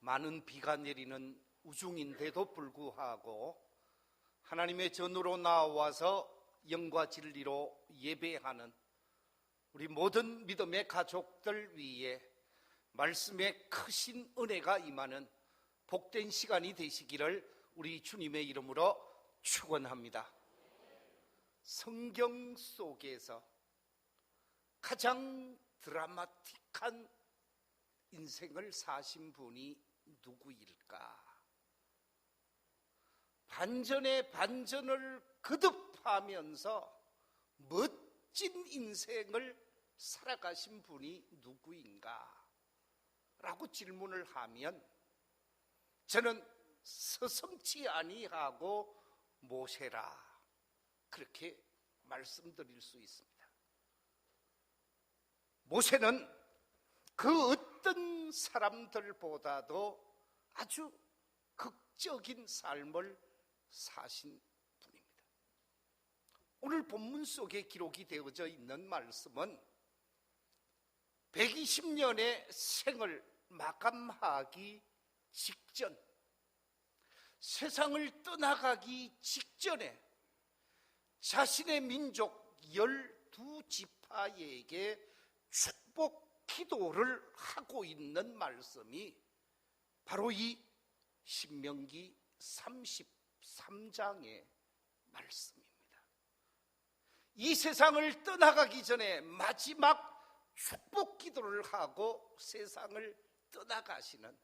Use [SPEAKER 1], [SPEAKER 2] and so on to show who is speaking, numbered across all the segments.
[SPEAKER 1] 많은 비가 내리는 우중인데도 불구하고 하나님의 전으로 나와서 영과 진리로 예배하는 우리 모든 믿음의 가족들 위에 말씀의 크신 은혜가 임하는 복된 시간이 되시기를 우리 주님의 이름으로 축원합니다. 성경 속에서 가장 드라마틱한 인생을 사신 분이 누구일까? 반전에 반전을 거듭하면서 멋진 인생을 살아가신 분이 누구인가? 라고 질문을 하면 저는 서슴지 아니하고 모세라 그렇게 말씀드릴 수 있습니다. 모세는 그 어떤 사람들보다도 아주 극적인 삶을 사신 분입니다. 오늘 본문 속에 기록이 되어져 있는 말씀은 120년의 생을 마감하기 직전, 세상을 떠나가기 직전에 자신의 민족 12지파에게 축복 기도를 하고 있는 말씀이 바로 이 신명기 33장의 말씀입니다. 이 세상을 떠나가기 전에 마지막 축복 기도를 하고 세상을 떠나가시는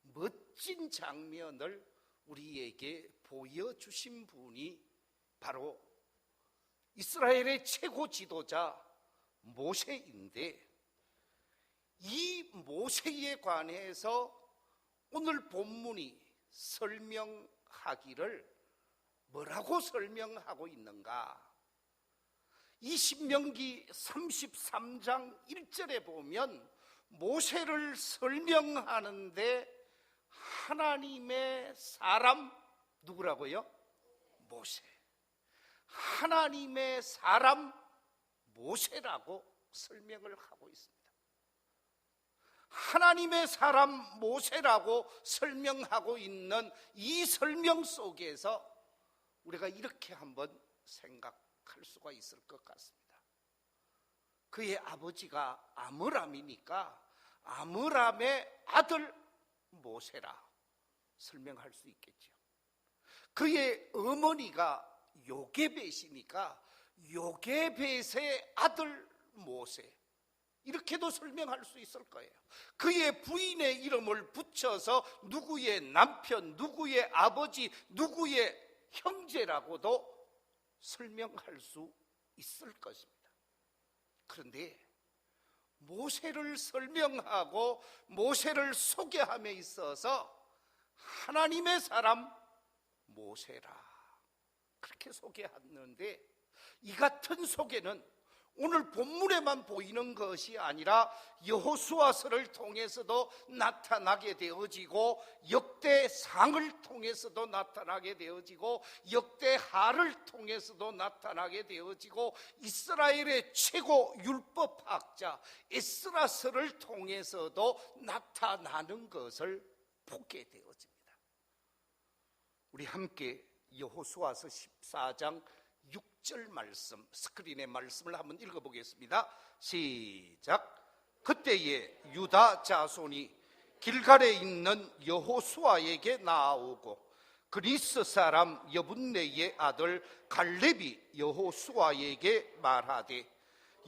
[SPEAKER 1] 멋진 장면을 우리에게 보여주신 분이 바로 이스라엘의 최고 지도자 모세인데, 이 모세에 관해서 오늘 본문이 설명하기를 뭐라고 설명하고 있는가? 이 신명기 33장 1절에 보면 모세를 설명하는데 하나님의 사람 누구라고요? 모세. 하나님의 사람 모세라고 설명을 하고 있습니다. 하나님의 사람 모세라고 설명하고 있는 이 설명 속에서 우리가 이렇게 한번 생각할 수가 있을 것 같습니다. 그의 아버지가 아므람이니까 아므람의 아들 모세라 설명할 수 있겠죠. 그의 어머니가 요게벳이니까 요게벳의 아들 모세, 이렇게도 설명할 수 있을 거예요. 그의 부인의 이름을 붙여서 누구의 남편, 누구의 아버지, 누구의 형제라고도 설명할 수 있을 것입니다. 그런데 모세를 설명하고 모세를 소개함에 있어서 하나님의 사람 모세라 그렇게 소개하는데, 이 같은 소개는 오늘 본문에만 보이는 것이 아니라 여호수아서를 통해서도 나타나게 되어지고, 역대상을 통해서도 나타나게 되어지고, 역대하를 통해서도 나타나게 되어지고, 이스라엘의 최고 율법학자 에스라서를 통해서도 나타나는 것을 보게 되어집니다. 우리 함께 여호수아서 14장 6절 말씀, 스크린의 말씀을 한번 읽어보겠습니다. 시작. 그때에 유다 자손이 길갈에 있는 여호수아에게 나아오고 그리스 사람 여분네의 아들 갈렙이 여호수아에게 말하되,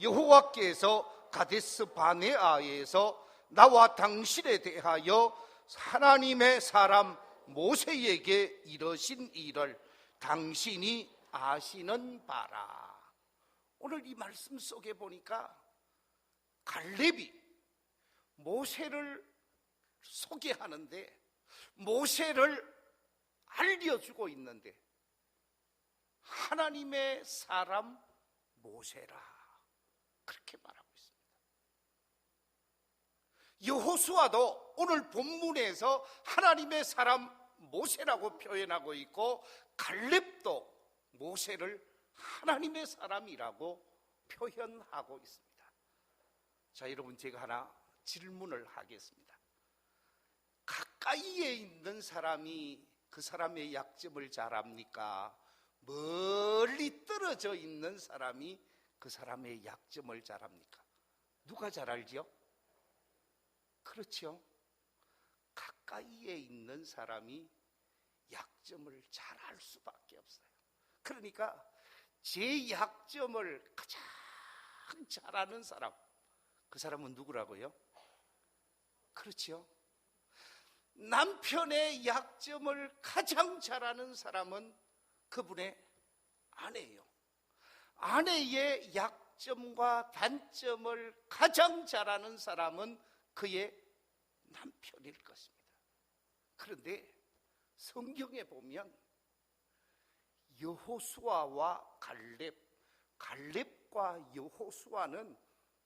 [SPEAKER 1] 여호와께서 가데스 바네아에서 나와 당신에 대하여 하나님의 사람 모세에게 이르신 일을 당신이 아시는 바라. 오늘 이 말씀 속에 보니까 갈렙이 모세를 소개하는데, 모세를 알려주고 있는데 하나님의 사람 모세라 그렇게 말하고 있습니다. 여호수아도 오늘 본문에서 하나님의 사람 모세라고 표현하고 있고, 갈렙도 모세를 하나님의 사람이라고 표현하고 있습니다. 자, 여러분, 제가 하나 질문을 하겠습니다. 가까이에 있는 사람이 그 사람의 약점을 잘 압니까? 멀리 떨어져 있는 사람이 그 사람의 약점을 잘 압니까? 누가 잘 알지요? 그렇죠. 가까이에 있는 사람이 약점을 잘 알 수밖에 없어요. 그러니까 제 약점을 가장 잘 아는 사람, 그 사람은 누구라고요? 그렇죠. 남편의 약점을 가장 잘 아는 사람은 그분의 아내예요. 아내의 약점과 단점을 가장 잘 아는 사람은 그의 남편일 것입니다. 그런데 성경에 보면 여호수아와 갈렙과 여호수아는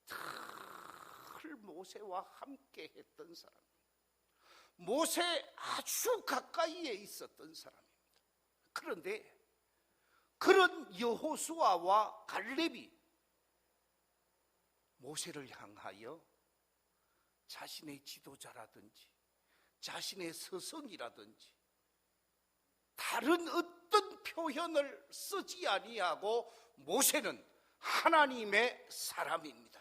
[SPEAKER 1] 늘 모세와 함께 했던 사람, 모세 아주 가까이에 있었던 사람입니다. 그런데 그런 여호수아와 갈렙이 모세를 향하여 자신의 지도자라든지 자신의 스승이라든지 다른 어떤 표현을 쓰지 아니하고 모세는 하나님의 사람입니다.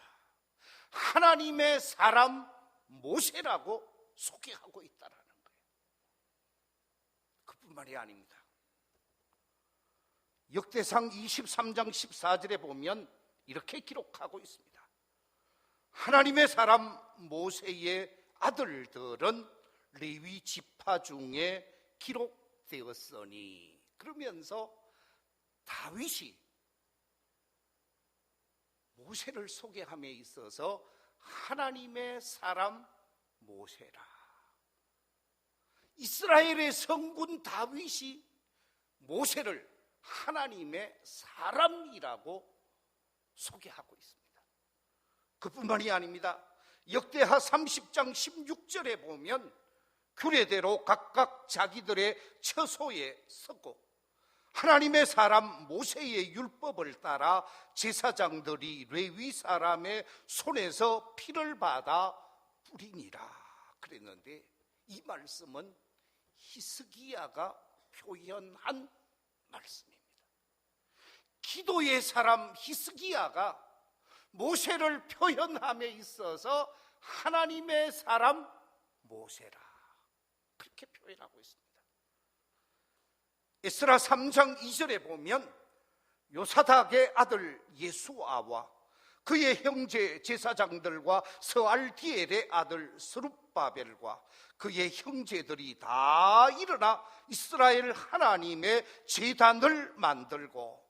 [SPEAKER 1] 하나님의 사람 모세라고 소개하고 있다라는 거예요. 그뿐만이 아닙니다. 역대상 23장 14절에 보면 이렇게 기록하고 있습니다. 하나님의 사람 모세의 아들들은 레위 지파 중에 기록되었으니, 그러면서 다윗이 모세를 소개함에 있어서 하나님의 사람 모세라, 이스라엘의 성군 다윗이 모세를 하나님의 사람이라고 소개하고 있습니다. 그뿐만이 아닙니다. 역대하 30장 16절에 보면 규례대로 각각 자기들의 처소에 서고 하나님의 사람 모세의 율법을 따라 제사장들이 레위 사람의 손에서 피를 받아 뿌리니라 그랬는데, 이 말씀은 히스기야가 표현한 말씀입니다. 기도의 사람 히스기야가 모세를 표현함에 있어서 하나님의 사람 모세라 그렇게 표현하고 있습니다. 에스라 3장 2절에 보면 요사닥의 아들 예수아와 그의 형제 제사장들과 스알디엘의 아들 스룹바벨과 그의 형제들이 다 일어나 이스라엘 하나님의 제단을 만들고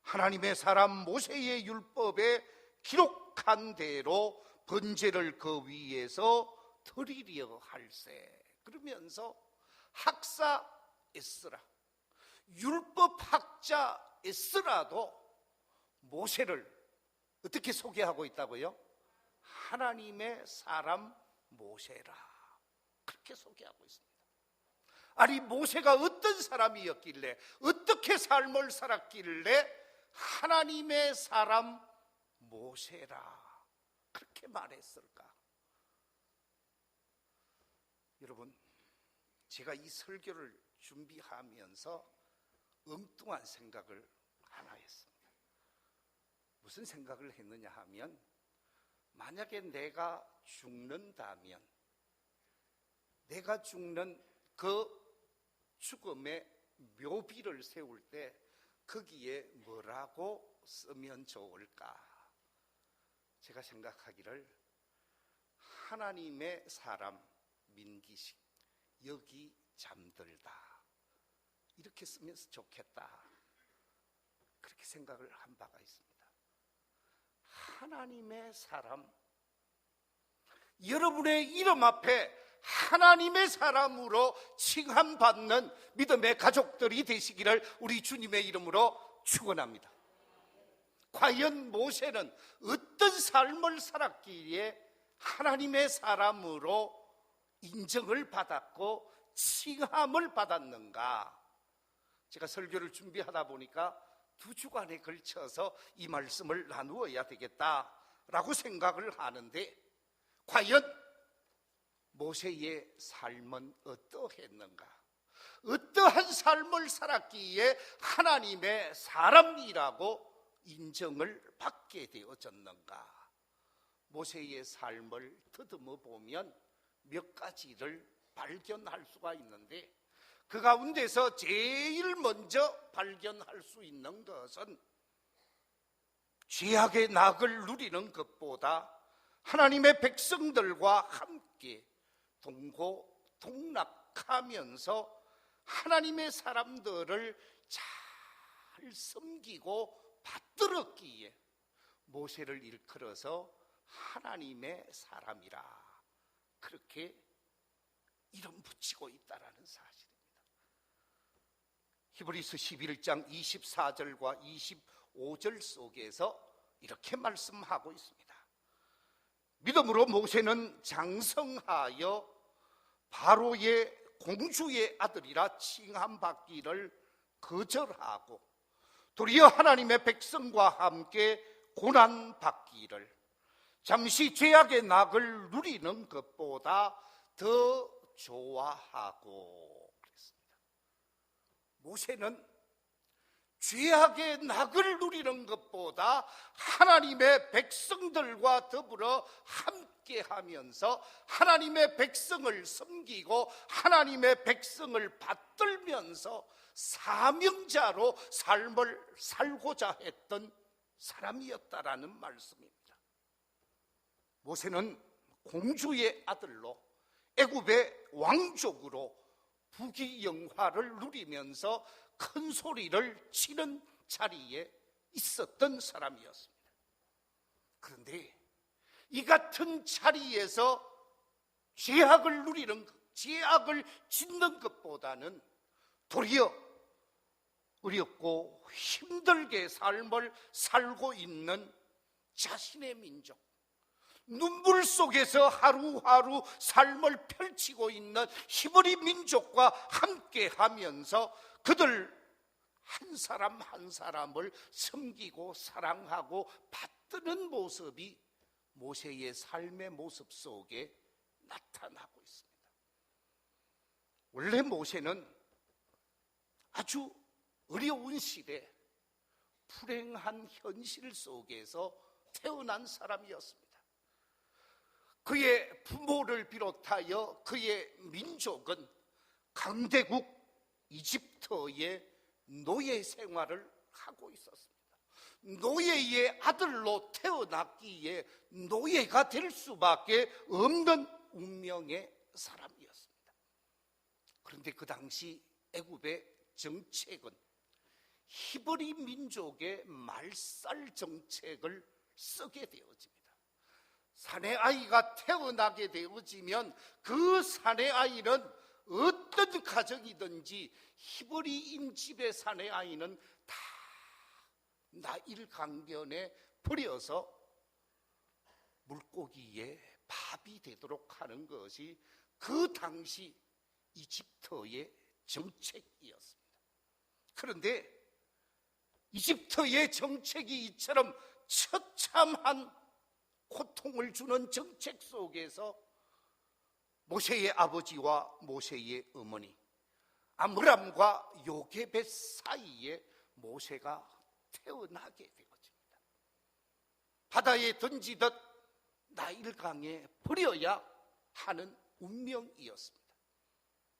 [SPEAKER 1] 하나님의 사람 모세의 율법에 기록한 대로 번제를 그 위에서 드리려 할세. 그러면서 학사 에스라, 율법학자 에스라도 모세를 어떻게 소개하고 있다고요? 하나님의 사람 모세라 그렇게 소개하고 있습니다. 아니, 모세가 어떤 사람이었길래, 어떻게 삶을 살았길래 하나님의 사람 모세라 그렇게 말했을까? 여러분, 제가 이 설교를 준비하면서 엉뚱한 생각을 하나 했습니다. 무슨 생각을 했느냐 하면, 만약에 내가 죽는다면 내가 죽는 그 죽음의 묘비를 세울 때 거기에 뭐라고 쓰면 좋을까? 제가 생각하기를 하나님의 사람 민기식 여기 잠들다 이렇게 쓰면 좋겠다 그렇게 생각을 한 바가 있습니다. 하나님의 사람, 여러분의 이름 앞에 하나님의 사람으로 칭함받는 믿음의 가족들이 되시기를 우리 주님의 이름으로 축원합니다. 과연 모세는 어떤 삶을 살았기에 하나님의 사람으로 인정을 받았고 칭함을 받았는가? 제가 설교를 준비하다 보니까 2주간에 걸쳐서 이 말씀을 나누어야 되겠다라고 생각을 하는데, 과연 모세의 삶은 어떠했는가? 어떠한 삶을 살았기에 하나님의 사람이라고 인정을 받게 되어졌는가? 모세의 삶을 더듬어 보면 몇 가지를 발견할 수가 있는데, 그 가운데서 제일 먼저 발견할 수 있는 것은 죄악의 낙을 누리는 것보다 하나님의 백성들과 함께 동고동락하면서 하나님의 사람들을 잘 섬기고 받들었기에 모세를 일컬어서 하나님의 사람이라 그렇게 이름 붙이고 있다라는 사실입니다. 히브리서 11장 24절과 25절 속에서 이렇게 말씀하고 있습니다. 믿음으로 모세는 장성하여 바로의 공주의 아들이라 칭함받기를 거절하고 도리어 하나님의 백성과 함께 고난받기를 잠시 죄악의 낙을 누리는 것보다 더 좋아하고 그랬습니다. 모세는 죄악의 낙을 누리는 것보다 하나님의 백성들과 더불어 함께하면서 하나님의 백성을 섬기고 하나님의 백성을 받들면서 사명자로 삶을 살고자 했던 사람이었다라는 말씀입니다. 모세는 공주의 아들로 애굽의 왕족으로 부귀영화를 누리면서 큰 소리를 치는 자리에 있었던 사람이었습니다. 그런데 이 같은 자리에서 죄악을 누리는 것, 죄악을 짓는 것보다는 도리어 어렵고 힘들게 삶을 살고 있는 자신의 민족, 눈물 속에서 하루하루 삶을 펼치고 있는 히브리 민족과 함께하면서 그들 한 사람 한 사람을 섬기고 사랑하고 받드는 모습이 모세의 삶의 모습 속에 나타나고 있습니다. 원래 모세는 아주 어려운 시대, 불행한 현실 속에서 태어난 사람이었습니다. 그의 부모를 비롯하여 그의 민족은 강대국 이집트의 노예 생활을 하고 있었습니다. 노예의 아들로 태어났기에 노예가 될 수밖에 없는 운명의 사람이었습니다. 그런데 그 당시 애굽의 정책은 히브리 민족의 말살 정책을 쓰게 되어집니다. 사내 아이가 태어나게 되어지면 그 사내 아이는 어떤 가정이든지 히브리인 집의 사내 아이는 다 나일강변에 버려서 물고기의 밥이 되도록 하는 것이 그 당시 이집트의 정책이었습니다. 그런데 이집트의 정책이 이처럼 처참한 고통을 주는 정책 속에서 모세의 아버지와 모세의 어머니 아므람과 요게벳 사이에 모세가 태어나게 되어집니다. 바다에 던지듯 나일강에 버려야 하는 운명이었습니다.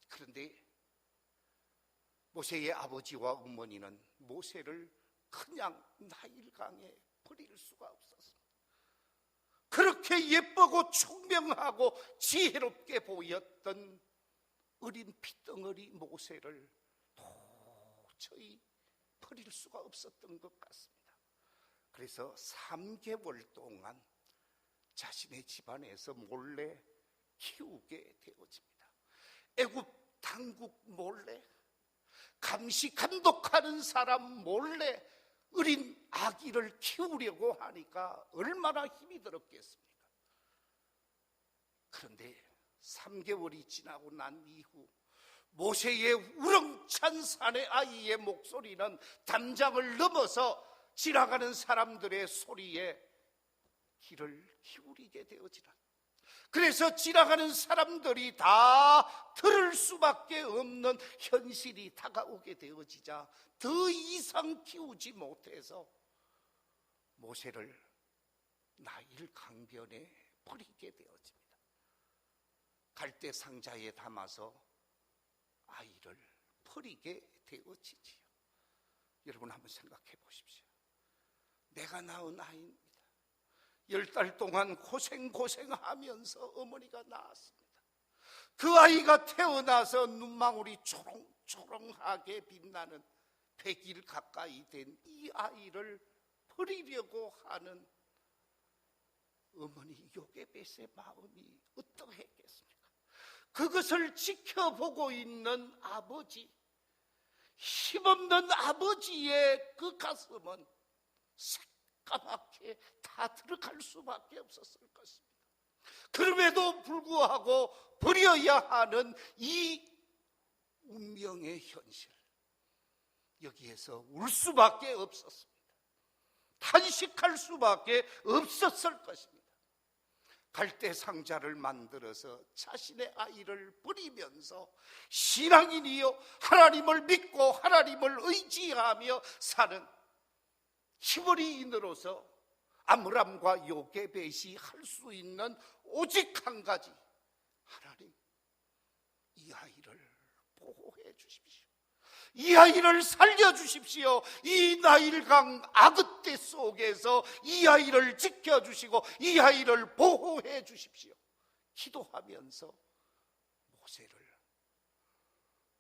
[SPEAKER 1] 그런데 모세의 아버지와 어머니는 모세를 그냥 나일강에 버릴 수가 없었습니다. 그렇게 예쁘고 총명하고 지혜롭게 보였던 어린 핏덩어리 모세를 도저히 버릴 수가 없었던 것 같습니다. 그래서 3개월 동안 자신의 집안에서 몰래 키우게 되어집니다. 애굽 당국 몰래, 감시 감독하는 사람 몰래 어린 아기를 키우려고 하니까 얼마나 힘이 들었겠습니까? 그런데 3개월이 지나고 난 이후 모세의 우렁찬 사내 아이의 목소리는 담장을 넘어서 지나가는 사람들의 소리에 귀를 기울이게 되어지는, 그래서 지나가는 사람들이 다 들을 수밖에 없는 현실이 다가오게 되어지자 더 이상 키우지 못해서 모세를 나일 강변에 버리게 되어집니다. 갈대 상자에 담아서 아이를 버리게 되어지지요. 여러분 한번 생각해 보십시오. 내가 낳은 아이입니다. 10달 동안 고생하면서 어머니가 낳았습니다. 그 아이가 태어나서 눈망울이 초롱초롱하게 빛나는 100일 가까이 된 이 아이를 버리려고 하는 어머니 요게벳의 마음이 어떠했겠습니까? 그것을 지켜보고 있는 아버지, 힘없는 아버지의 그 가슴은 새까맣게 다 들어갈 수밖에 없었을 것입니다. 그럼에도 불구하고 버려야 하는 이 운명의 현실, 여기에서 울 수밖에 없었습니다. 탄식할 수밖에 없었을 것입니다. 갈대 상자를 만들어서 자신의 아이를 버리면서 신앙인이요 하나님을 믿고 하나님을 의지하며 사는 히브리인으로서 아므람과 요게벳이 할 수 있는 오직 한 가지, 하나님 이 아이를 보호해 주십시오. 이 아이를 살려주십시오. 이 나일강 아그떼 속에서 이 아이를 지켜주시고 이 아이를 보호해 주십시오. 기도하면서 모세를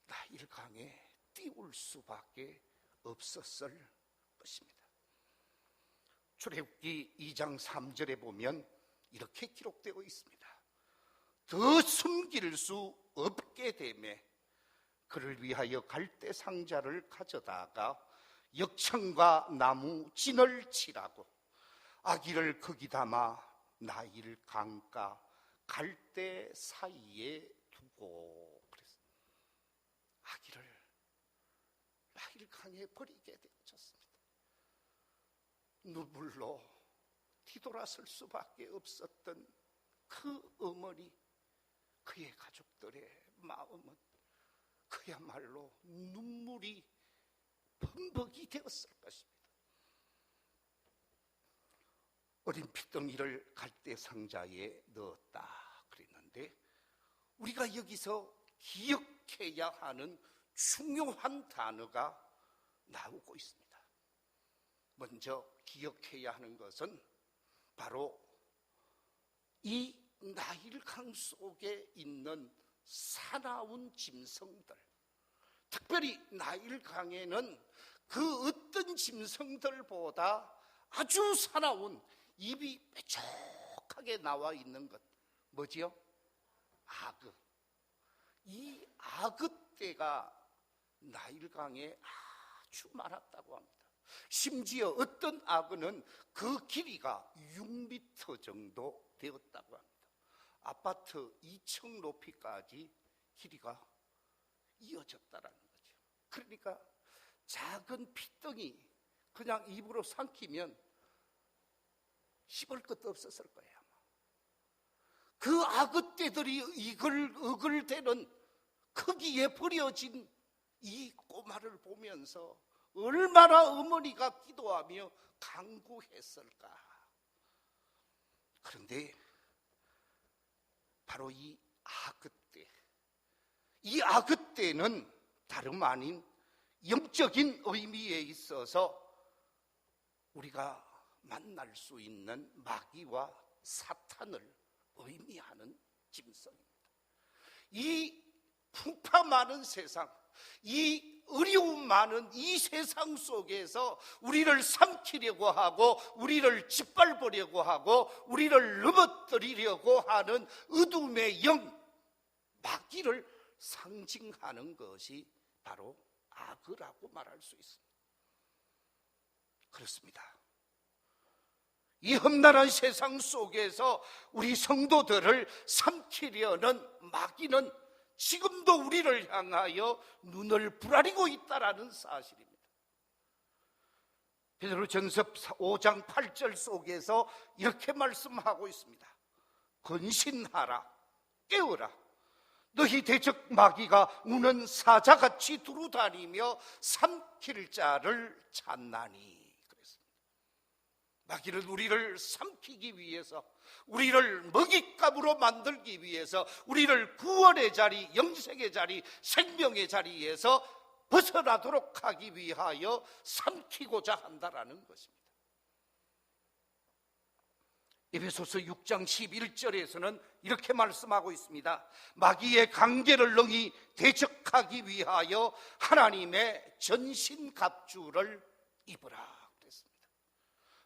[SPEAKER 1] 나일강에 띄울 수밖에 없었을 것입니다. 출애굽기 2장 3절에 보면 이렇게 기록되어 있습니다. 더 숨길 수 없게 되매 그를 위하여 갈대 상자를 가져다가 역청과 나무 진을 칠하고 아기를 거기 담아 나일 강가 갈대 사이에 두고 그랬습니다. 아기를 나일 강에 버리게 되어졌습니다. 눈물로 뒤돌아설 수밖에 없었던 그 어머니, 그의 가족들의 마음은 그야말로 눈물이 범벅이 되었을 것입니다. 어린 핏덩이를 갈대 상자에 넣었다 그랬는데 우리가 여기서 기억해야 하는 중요한 단어가 나오고 있습니다. 먼저 기억해야 하는 것은 바로 이 나일강 속에 있는 사나운 짐승들, 특별히 나일강에는 그 어떤 짐승들보다 아주 사나운 입이 뾰족하게 나와 있는 것, 뭐지요? 악어. 이 악어떼가 나일강에 아주 많았다고 합니다. 심지어 어떤 악어는 그 길이가 6m 정도 되었다고 합니다. 아파트 2층 높이까지 길이가 이어졌다라는 거죠. 그러니까 작은 핏덩이 그냥 입으로 삼키면 씹을 것도 없었을 거예요. 그 악어떼들이 이글이글대는 크기에 버려진 이 꼬마를 보면서 얼마나 어머니가 기도하며 간구했을까. 그런데 바로 이 악어떼는 다름 아닌 영적인 의미에 있어서 우리가 만날 수 있는 마귀와 사탄을 의미하는 짐승입니다. 이 풍파 많은 세상, 이 어려움 많은 이 세상 속에서 우리를 삼키려고 하고 우리를 짓밟으려고 하고 우리를 넘어뜨리려고 하는 어둠의 영, 마귀를 상징하는 것이 바로 악어라고 말할 수 있습니다. 그렇습니다. 이 험난한 세상 속에서 우리 성도들을 삼키려는 마귀는 지금도 우리를 향하여 눈을 부라리고 있다라는 사실입니다. 베드로전서 5장 8절 속에서 이렇게 말씀하고 있습니다. 근신하라, 깨어라. 너희 대적 마귀가 우는 사자같이 두루다니며 삼킬 자를 찾나니. 그랬습니다. 마귀는 우리를 삼키기 위해서, 우리를 먹잇감으로 만들기 위해서, 우리를 구원의 자리, 영생의 자리, 생명의 자리에서 벗어나도록 하기 위하여 삼키고자 한다라는 것입니다. 에베소서 6장 11절에서는 이렇게 말씀하고 있습니다. 마귀의 강제를 능히 대적하기 위하여 하나님의 전신갑주를 입으라 그랬습니다.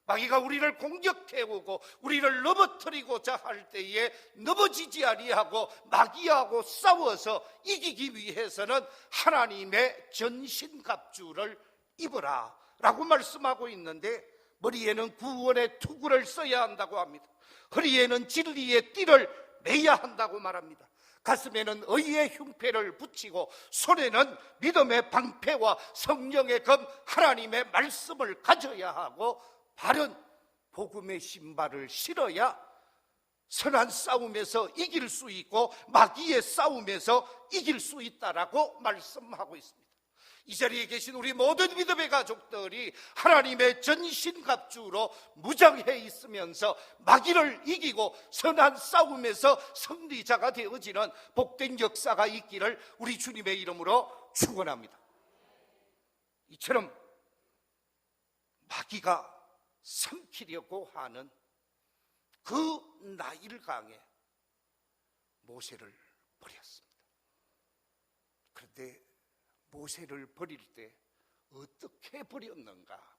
[SPEAKER 1] 마귀가 우리를 공격해오고 우리를 넘어뜨리고자 할 때에 넘어지지 아니하고 마귀하고 싸워서 이기기 위해서는 하나님의 전신갑주를 입으라 라고 말씀하고 있는데, 머리에는 구원의 투구를 써야 한다고 합니다. 허리에는 진리의 띠를 매야 한다고 말합니다. 가슴에는 의의 흉패를 붙이고 손에는 믿음의 방패와 성령의 검 하나님의 말씀을 가져야 하고, 발은 복음의 신발을 신어야 선한 싸움에서 이길 수 있고 마귀의 싸움에서 이길 수 있다라고 말씀하고 있습니다. 이 자리에 계신 우리 모든 믿음의 가족들이 하나님의 전신갑주로 무장해 있으면서 마귀를 이기고 선한 싸움에서 승리자가 되어지는 복된 역사가 있기를 우리 주님의 이름으로 축원합니다. 이처럼 마귀가 삼키려고 하는 그 나일강에 모세를 버렸습니다. 그런데 모세를 버릴 때 어떻게 버렸는가?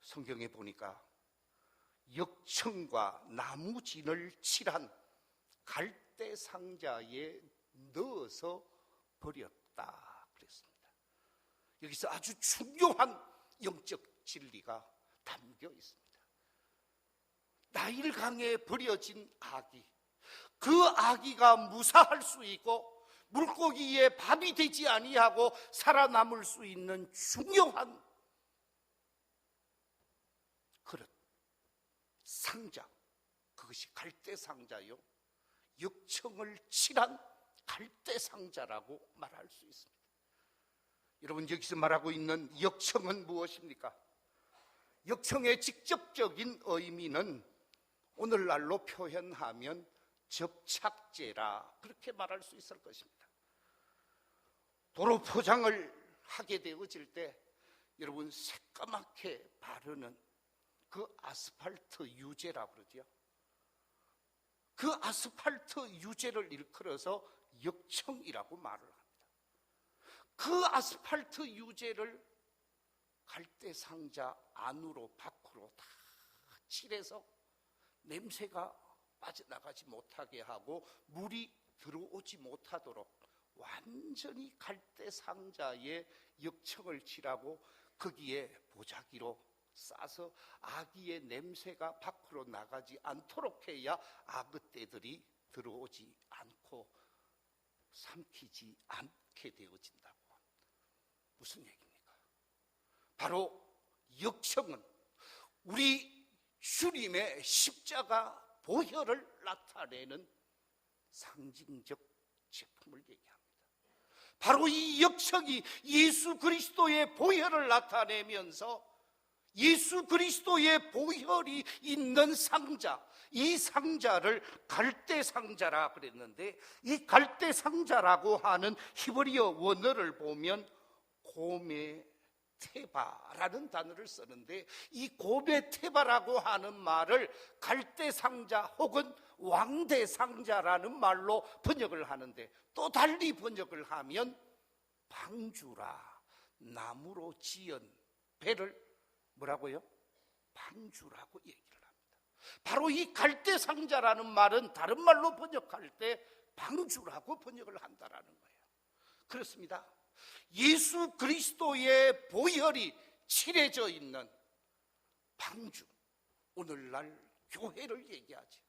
[SPEAKER 1] 성경에 보니까 역청과 나무진을 칠한 갈대 상자에 넣어서 버렸다 그랬습니다. 여기서 아주 중요한 영적 진리가 담겨 있습니다. 나일강에 버려진 아기, 그 아기가 무사할 수 있고 물고기의 밥이 되지 아니하고 살아남을 수 있는 중요한 그릇, 상자, 그것이 갈대 상자요, 역청을 칠한 갈대 상자라고 말할 수 있습니다. 여러분, 여기서 말하고 있는 역청은 무엇입니까? 역청의 직접적인 의미는 오늘날로 표현하면 접착제라, 그렇게 말할 수 있을 것입니다. 도로 포장을 하게 되어질 때 여러분 새까맣게 바르는 그 아스팔트 유제라 그러죠. 그 아스팔트 유제를 일컬어서 역청이라고 말을 합니다. 그 아스팔트 유제를 갈대 상자 안으로 밖으로 다 칠해서 냄새가 빠져나가지 못하게 하고 물이 들어오지 못하도록 완전히 갈대 상자에 역청을 칠하고 거기에 보자기로 싸서 아기의 냄새가 밖으로 나가지 않도록 해야 악어떼들이 들어오지 않고 삼키지 않게 되어진다고 합니다. 무슨 얘기입니까? 바로 역청은 우리 주님의 십자가 보혈을 나타내는 상징적 제품을 얘기합니다. 바로 이 역청이 예수 그리스도의 보혈을 나타내면서 예수 그리스도의 보혈이 있는 상자, 이 상자를 갈대 상자라 그랬는데, 이 갈대 상자라고 하는 히브리어 원어를 보면 고메테바라는 단어를 쓰는데, 이 고메테바라고 하는 말을 갈대 상자 혹은 왕대 상자라는 말로 번역을 하는데, 또 달리 번역을 하면 방주라, 나무로 지은 배를 뭐라고요? 방주라고 얘기를 합니다. 바로 이 갈대 상자라는 말은 다른 말로 번역할 때 방주라고 번역을 한다라는 거예요. 그렇습니다. 예수 그리스도의 보혈이 칠해져 있는 방주, 오늘날 교회를 얘기하죠.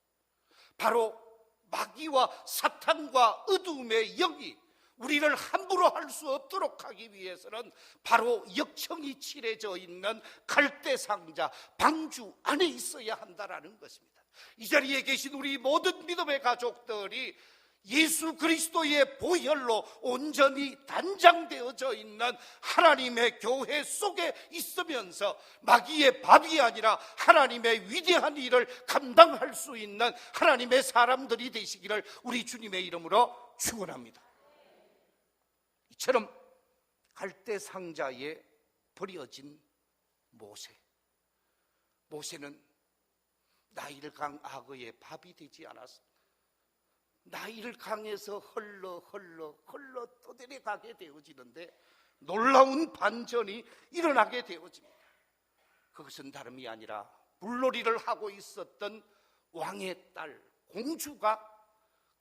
[SPEAKER 1] 바로 마귀와 사탄과 어둠의 영이 우리를 함부로 할 수 없도록 하기 위해서는 바로 역청이 칠해져 있는 갈대 상자, 방주 안에 있어야 한다라는 것입니다. 이 자리에 계신 우리 모든 믿음의 가족들이 예수 그리스도의 보혈로 온전히 단장되어져 있는 하나님의 교회 속에 있으면서 마귀의 밥이 아니라 하나님의 위대한 일을 감당할 수 있는 하나님의 사람들이 되시기를 우리 주님의 이름으로 축원합니다. 이처럼 갈대 상자에 버려진 모세는 나일 강 악어의 밥이 되지 않았습니다. 나일 강에서 흘러 떠내려가게 되어지는데 놀라운 반전이 일어나게 되어집니다. 그것은 다름이 아니라 물놀이를 하고 있었던 왕의 딸 공주가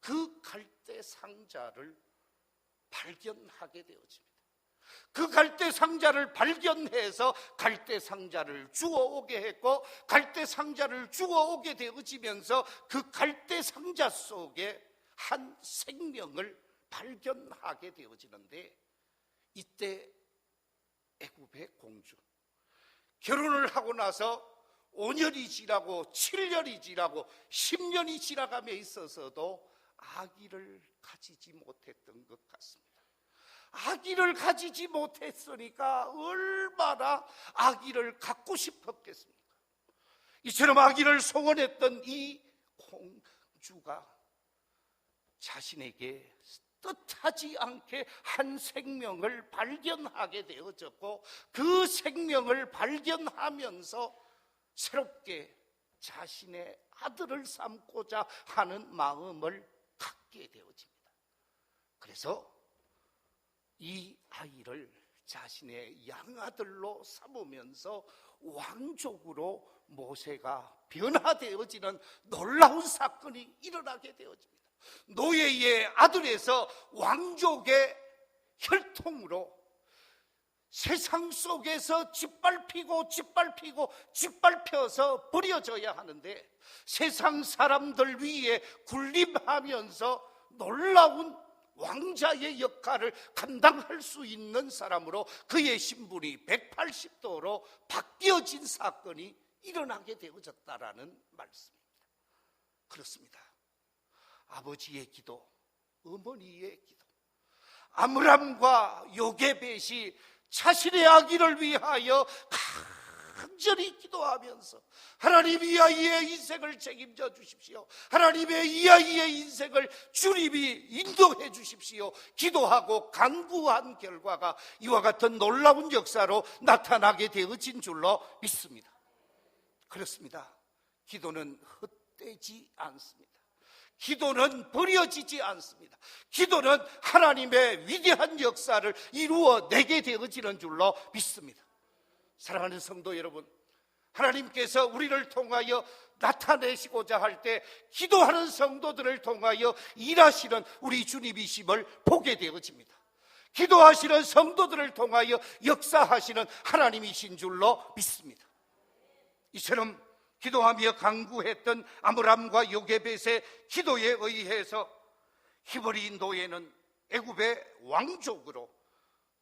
[SPEAKER 1] 그 갈대 상자를 발견하게 되어집니다. 그 갈대 상자를 발견해서 갈대 상자를 주워오게 했고, 갈대 상자를 주워오게 되어지면서 그 갈대 상자 속에 한 생명을 발견하게 되어지는데, 이때 애굽의 공주, 결혼을 하고 나서 5년이 지나고 7년이 지나고 10년이 지나감에 있어서도 아기를 가지지 못했던 것 같습니다. 아기를 가지지 못했으니까 얼마나 아기를 갖고 싶었겠습니까? 이처럼 아기를 소원했던 이 공주가 자신에게 뜻하지 않게 한 생명을 발견하게 되어졌고, 그 생명을 발견하면서 새롭게 자신의 아들을 삼고자 하는 마음을 갖게 되어집니다. 그래서 이 아이를 자신의 양아들로 삼으면서 왕족으로 모세가 변화되어지는 놀라운 사건이 일어나게 되어집니다. 노예의 아들에서 왕족의 혈통으로 세상 속에서 짓밟혀서 버려져야 하는데, 세상 사람들 위에 군림하면서 놀라운 왕자의 역할을 감당할 수 있는 사람으로 그의 신분이 180도로 바뀌어진 사건이 일어나게 되어졌다라는 말씀입니다. 그렇습니다. 아버지의 기도, 어머니의 기도, 아므람과 요게벳이 자신의 아기를 위하여 간절히 기도하면서 하나님, 이 아이의 인생을 책임져 주십시오, 하나님의 이 아이의 인생을 주님이 인도해 주십시오 기도하고 간구한 결과가 이와 같은 놀라운 역사로 나타나게 되어진 줄로 믿습니다. 그렇습니다. 기도는 헛되지 않습니다. 기도는 버려지지 않습니다. 기도는 하나님의 위대한 역사를 이루어내게 되어지는 줄로 믿습니다. 사랑하는 성도 여러분, 하나님께서 우리를 통하여 나타내시고자 할 때 기도하는 성도들을 통하여 일하시는 우리 주님이심을 보게 되어집니다. 기도하시는 성도들을 통하여 역사하시는 하나님이신 줄로 믿습니다. 이처럼 기도하며 간구했던 아므람과 요게벳의 기도에 의해서 히브리 노예는 애굽의 왕족으로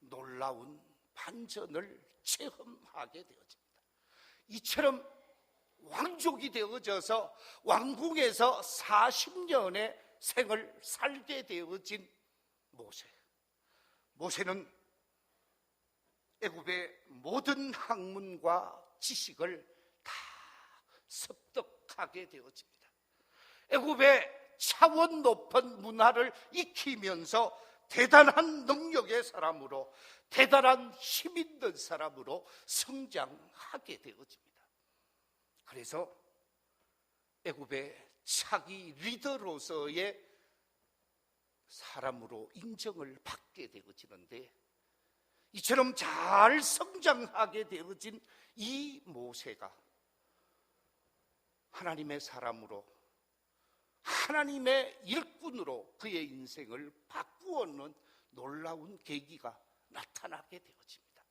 [SPEAKER 1] 놀라운 반전을 체험하게 되어집니다. 이처럼 왕족이 되어져서 왕궁에서 40년의 생을 살게 되어진 모세는 애굽의 모든 학문과 지식을 다 습득하게 되어집니다. 애굽의 차원 높은 문화를 익히면서 대단한 능력의 사람으로, 대단한 힘 있는 사람으로 성장하게 되어집니다. 그래서 애굽의 차기 리더로서의 사람으로 인정을 받게 되어지는데, 이처럼 잘 성장하게 되어진 이 모세가 하나님의 사람으로, 하나님의 일꾼으로 그의 인생을 바꾸어놓은 놀라운 계기가 나타나게 되어집니다.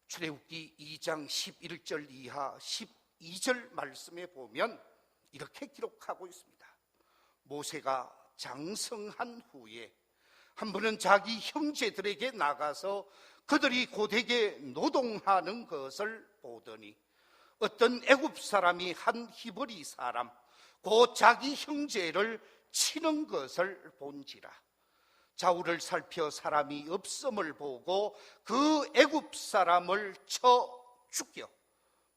[SPEAKER 1] 출애굽기 2장 11절 이하 12절 말씀에 보면 이렇게 기록하고 있습니다. 모세가 장성한 후에 한 번은 자기 형제들에게 나가서 그들이 고되게 노동하는 것을 보더니 어떤 애굽 사람이 한 히브리 사람 곧 자기 형제를 치는 것을 본지라. 좌우를 살펴 사람이 없음을 보고 그 애굽 사람을 쳐 죽여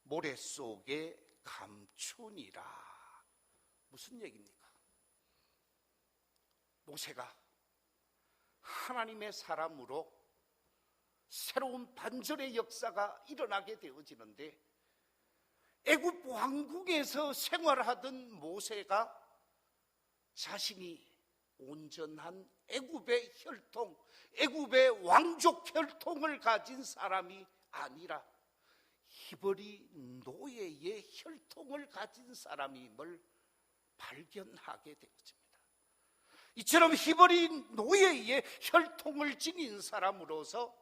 [SPEAKER 1] 모래 속에 감추니라. 무슨 얘기입니까? 모세가 하나님의 사람으로 새로운 반전의 역사가 일어나게 되어지는데, 애굽 왕궁에서 생활하던 모세가 자신이 온전한 애굽의 혈통, 애굽의 왕족 혈통을 가진 사람이 아니라 히브리 노예의 혈통을 가진 사람임을 발견하게 되어집니다. 이처럼 히브리 노예의 혈통을 지닌 사람으로서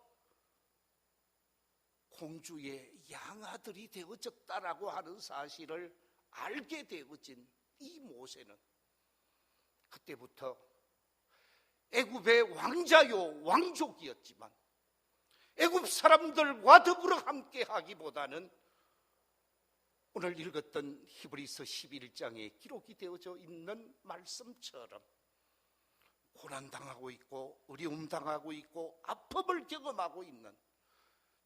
[SPEAKER 1] 공주의 양아들이 되어졌다라고 하는 사실을 알게 되어진 이 모세는 그때부터 애굽의 왕자요 왕족이었지만 애굽 사람들과 더불어 함께 하기보다는 오늘 읽었던 히브리서 11장에 기록이 되어져 있는 말씀처럼 고난당하고 있고 어려움 당하고 있고 아픔을 경험하고 있는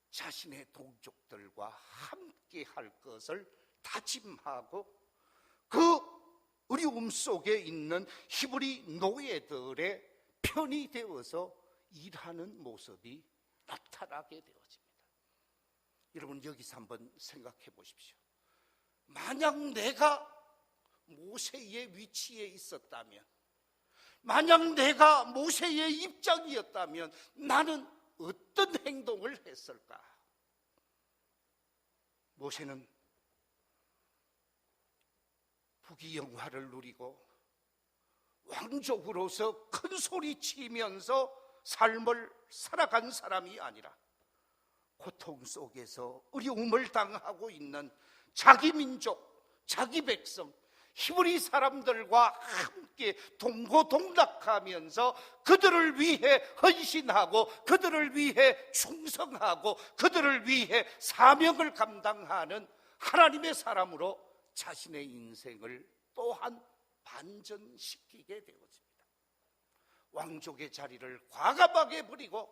[SPEAKER 1] 자신의 동족들과 함께 할 것을 다짐하고 그 어려움 속에 있는 히브리 노예들의 편이 되어서 일하는 모습이 나타나게 되어집니다. 여러분, 여기서 한번 생각해 보십시오. 만약 내가 모세의 위치에 있었다면, 만약 내가 모세의 입장이었다면 나는 어떤 행동을 했을까? 모세는 부귀영화를 누리고 왕족으로서 큰 소리 치면서 삶을 살아간 사람이 아니라 고통 속에서 어려움을 당하고 있는 자기 민족, 자기 백성, 히브리 사람들과 함께 동고동락하면서 그들을 위해 헌신하고 그들을 위해 충성하고 그들을 위해 사명을 감당하는 하나님의 사람으로 자신의 인생을 또한 반전시키게 되어집니다. 왕족의 자리를 과감하게 버리고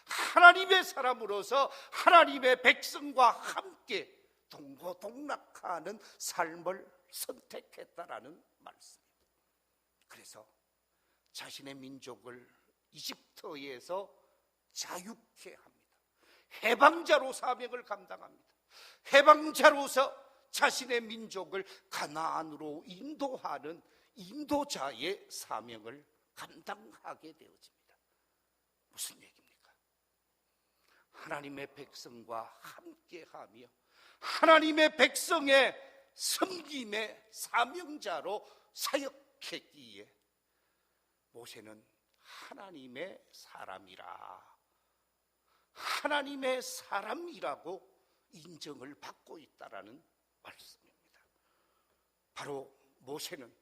[SPEAKER 1] 하나님의 사람으로서 하나님의 백성과 함께 동고동락하는 삶을 선택했다라는 말씀입니다. 그래서 자신의 민족을 이집트에서 자유케 합니다. 해방자로 사명을 감당합니다. 해방자로서 자신의 민족을 가나안으로 인도하는 인도자의 사명을 감당하게 되어집니다. 무슨 얘기입니까? 하나님의 백성과 함께하며 하나님의 백성의 섬김의 사명자로 사역했기에 모세는 하나님의 사람이라, 하나님의 사람이라고 인정을 받고 있다라는 말씀입니다. 바로 모세는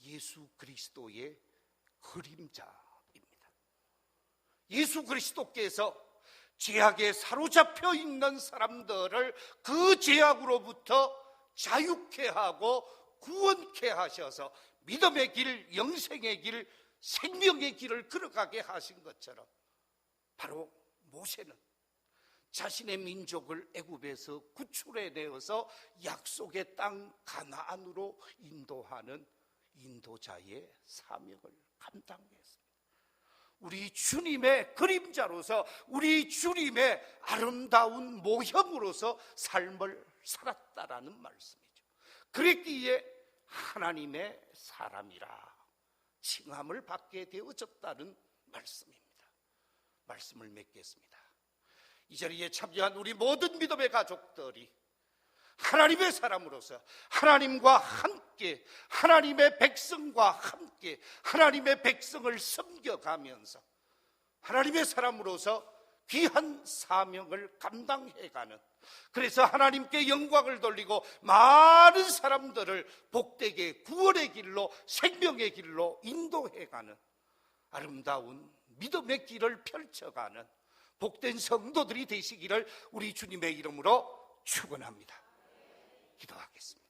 [SPEAKER 1] 예수 그리스도의 그림자입니다. 예수 그리스도께서 죄악에 사로잡혀 있는 사람들을 그 죄악으로부터 자유케 하고 구원케 하셔서 믿음의 길, 영생의 길, 생명의 길을 걸어가게 하신 것처럼 바로 모세는 자신의 민족을 애굽에서 구출해내어서 약속의 땅 가나안으로 인도하는 인도자의 사명을 감당했습니다. 우리 주님의 그림자로서 우리 주님의 아름다운 모형으로서 삶을 살았다라는 말씀이죠. 그랬기에 하나님의 사람이라 칭함을 받게 되어졌다는 말씀입니다. 말씀을 맺겠습니다. 이 자리에 참여한 우리 모든 믿음의 가족들이 하나님의 사람으로서 하나님과 함께 하나님의 백성과 함께 하나님의 백성을 섬겨가면서 하나님의 사람으로서 귀한 사명을 감당해가는, 그래서 하나님께 영광을 돌리고 많은 사람들을 복되게 구원의 길로 생명의 길로 인도해가는 아름다운 믿음의 길을 펼쳐가는 복된 성도들이 되시기를 우리 주님의 이름으로 축원합니다. 기도하겠습니다.